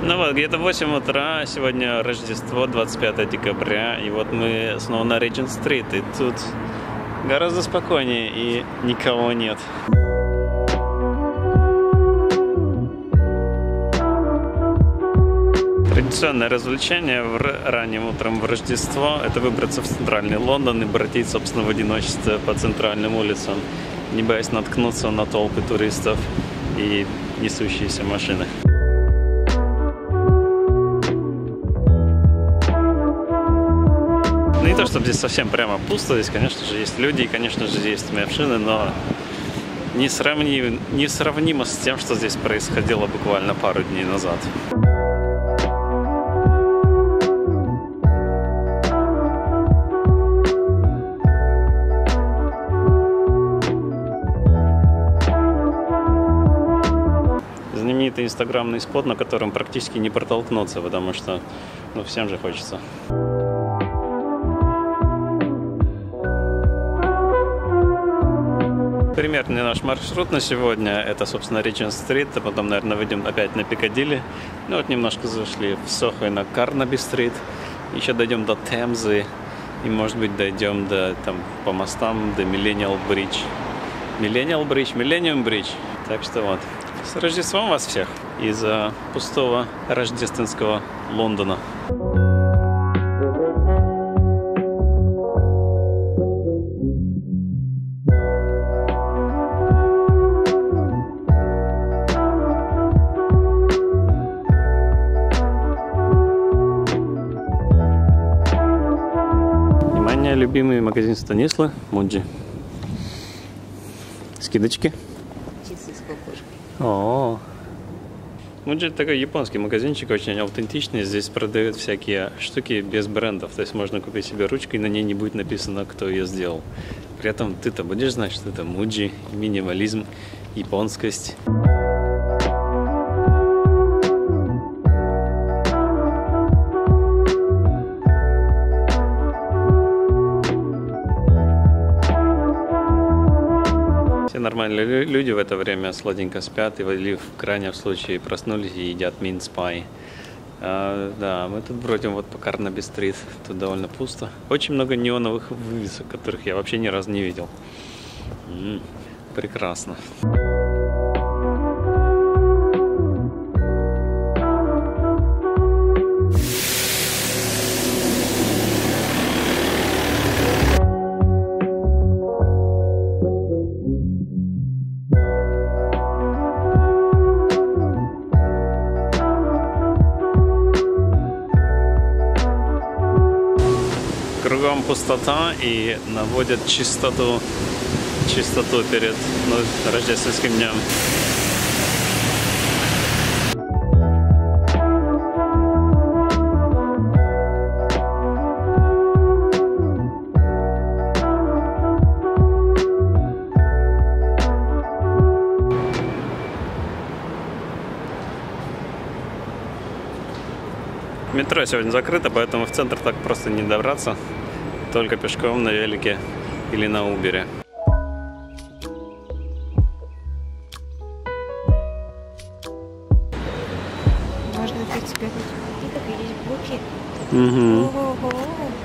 Ну вот, где-то 8 утра, сегодня Рождество, 25 декабря, и вот мы снова на Regent-стрит, и тут гораздо спокойнее, и никого нет. Традиционное развлечение ранним утром в Рождество – это выбраться в центральный Лондон и бродить, собственно, в одиночестве по центральным улицам, не боясь наткнуться на толпы туристов и несущиеся машины. Не то, чтобы здесь совсем прямо пусто, здесь, конечно же, есть люди, и, конечно же, есть машины, но несравнимо с тем, что здесь происходило буквально пару дней назад. Знаменитый инстаграмный спот, на котором практически не протолкнуться, потому что, всем же хочется. Примерный наш маршрут на сегодня – это, собственно, Regent-стрит, а потом, наверное, выйдем опять на Пикадилли. Вот немножко зашли в Сохо и на Карнаби-стрит. Еще дойдем до Темзы и, может быть, дойдем по мостам до Millennium Bridge. Так что вот. С Рождеством вас всех из пустого рождественского Лондона. Внимание, любимый магазин Станислы, Муджи. Скидочки. О, Муджи — это такой японский магазинчик, очень аутентичный. Здесь продают всякие штуки без брендов. То есть можно купить себе ручку, и на ней не будет написано, кто ее сделал. При этом ты-то будешь знать, что это Муджи, минимализм, японскость. Нормальные люди в это время сладенько спят или в крайнем случае проснулись и едят минц-пай. Да, мы тут бродим вот по Карнаби-стрит. Тут довольно пусто. Очень много неоновых вывесок, которых я вообще ни разу не видел. Прекрасно. Кругом пустота и наводят чистоту перед рождественским днем. Метро сегодня закрыто, поэтому в центр так просто не добраться. Только пешком, на велике или на Убере. Можно, в принципе, есть буки.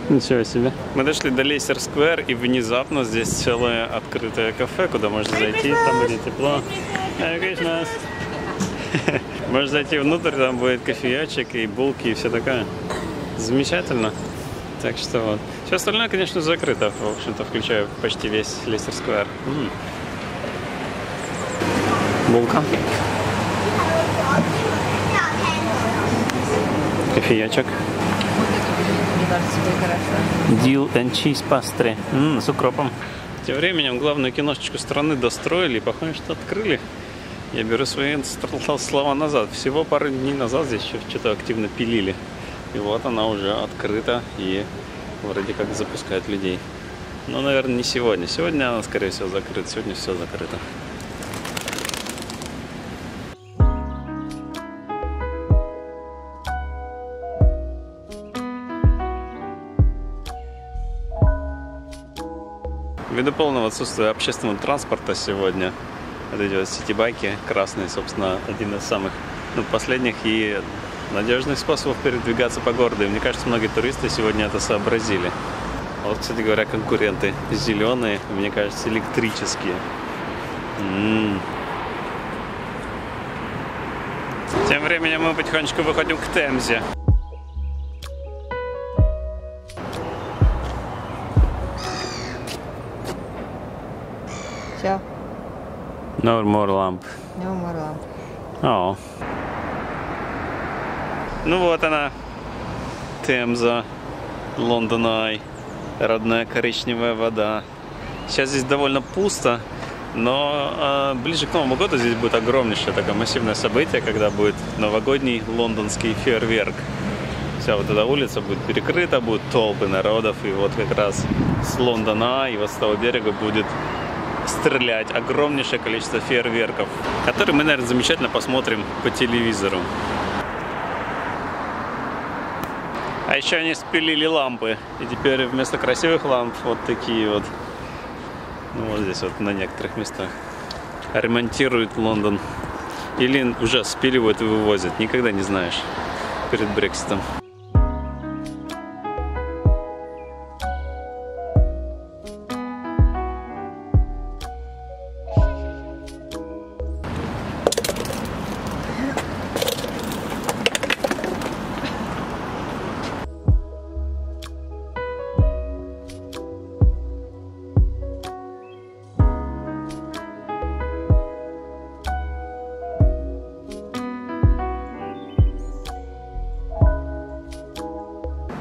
Ничего себе. Мы дошли до Лейсер-сквер, и внезапно здесь целое открытое кафе, куда можно зайти, там будет тепло. Merry Christmas! Можно зайти внутрь, там будет кофеечек и булки и все такое. Замечательно. Так что вот. Все остальное, конечно, закрыто, в общем-то, включая почти весь Лейсер-сквер. Булка. Кофеечек. Мне кажется, будет хорошо. Dill and cheese pastry. С укропом. Тем временем главную киношечку страны достроили и, похоже, что открыли. Я беру свои слова назад. Всего пару дней назад здесь что-то активно пилили. И вот она уже открыта и вроде как запускает людей. Но, наверное, не сегодня. Сегодня она, скорее всего, закрыта. Сегодня все закрыто. Ввиду полного отсутствия общественного транспорта сегодня, вот эти вот ситибайки красные, собственно, один из самых последних и надежных способов передвигаться по городу. И мне кажется, многие туристы сегодня это сообразили. Вот, кстати говоря, конкуренты зеленые, мне кажется, электрические. Тем временем мы потихонечку выходим к Темзе. Все. No more lamp. No more lamp. О. Ну вот она, Темза, Лондон Ай, родная коричневая вода. Сейчас здесь довольно пусто, но ближе к Новому году здесь будет огромнейшее такое массивное событие, когда будет новогодний лондонский фейерверк. Вся вот эта улица будет перекрыта, будут толпы народов, и вот как раз с Лондона и вот с того берега будет стрелять огромнейшее количество фейерверков, которые мы, наверное, замечательно посмотрим по телевизору. А еще они спилили лампы, и теперь вместо красивых ламп вот такие вот, ну, вот здесь вот на некоторых местах ремонтируют Лондон. Или уже спиливают и вывозят, никогда не знаешь перед Брекситом.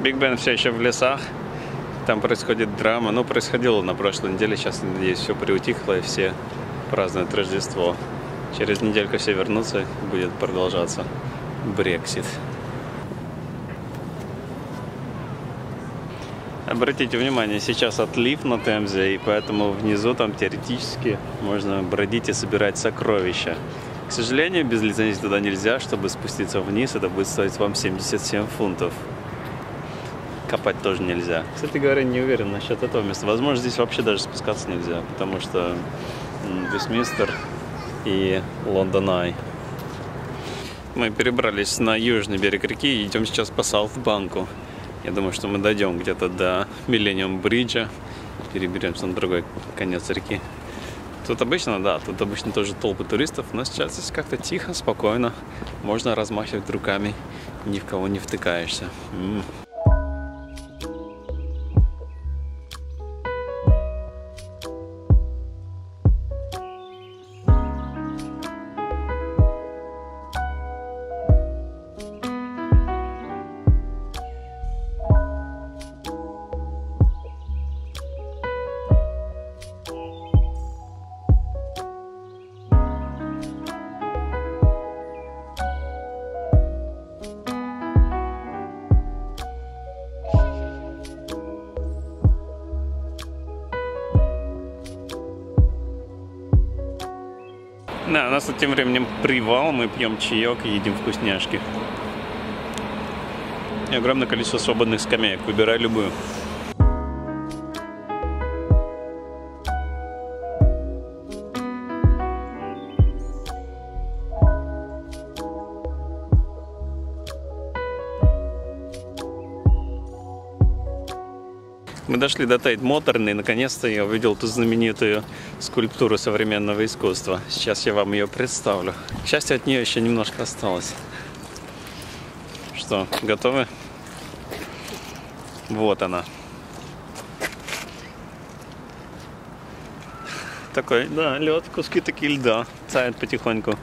Биг Бен все еще в лесах, там происходит драма, но происходило на прошлой неделе, сейчас, надеюсь, все приутихло и все празднуют Рождество. Через недельку все вернутся, будет продолжаться Брексит. Обратите внимание, сейчас отлив на Темзе, и поэтому внизу там теоретически можно бродить и собирать сокровища. К сожалению, без лицензии туда нельзя, чтобы спуститься вниз, это будет стоить вам 77 фунтов. Копать тоже нельзя. Кстати говоря, не уверен насчет этого места. Возможно, здесь вообще даже спускаться нельзя, потому что Вестминстер и Лондон Ай. Мы перебрались на южный берег реки и идем сейчас по Саутбанку. Я думаю, что мы дойдем где-то до Миллениум Бриджа, переберемся на другой конец реки. Тут обычно, да, тут обычно тоже толпы туристов, но сейчас здесь как-то тихо, спокойно. Можно размахивать руками, ни в кого не втыкаешься. Да, у нас тут тем временем привал, мы пьем чаек и едим вкусняшки. И огромное количество свободных скамеек, выбирай любую. Мы дошли до Тейт Модерн, и наконец-то я увидел ту знаменитую скульптуру современного искусства. Сейчас я вам ее представлю. К счастью, от нее еще немножко осталось. Что, готовы? Вот она. Такой, да, лед, куски такие льда тают потихоньку.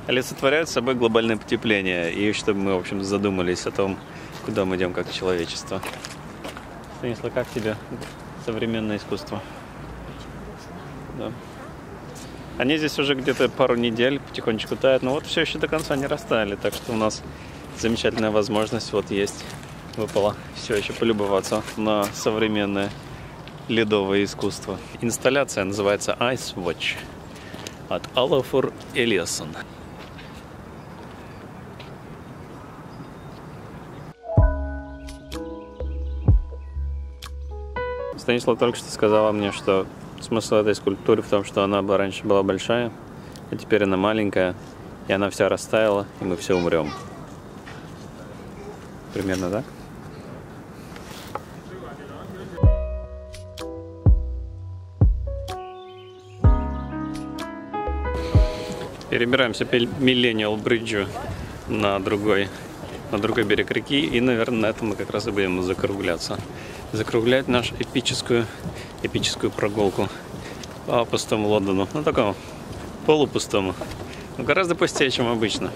Олицетворяют собой глобальное потепление. И чтобы мы, в общем, задумались о том, куда мы идем как человечество. Станислав, как тебе современное искусство? Да. Они здесь уже где-то пару недель потихонечку тают, но вот все еще до конца не растаяли, так что у нас замечательная возможность вот есть, выпала все еще полюбоваться на современное ледовое искусство. Инсталляция называется Ice Watch от Олафур Элиассон. Станислав только что сказала мне, что смысл этой скульптуры в том, что она раньше была большая, а теперь она маленькая, и она вся растаяла, и мы все умрем. примерно, да? Перебираемся по Millennial Bridge на другой берег реки. И, наверное, на этом мы как раз и будем закругляться. Закруглять нашу эпическую прогулку по пустому Лондону. Ну, такому полупустому. Но гораздо пустее, чем обычно.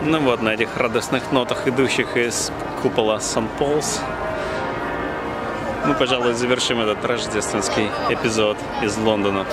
Ну вот, на этих радостных нотах, идущих из купола St-Paul's, мы, пожалуй, завершим этот рождественский эпизод из Лондона.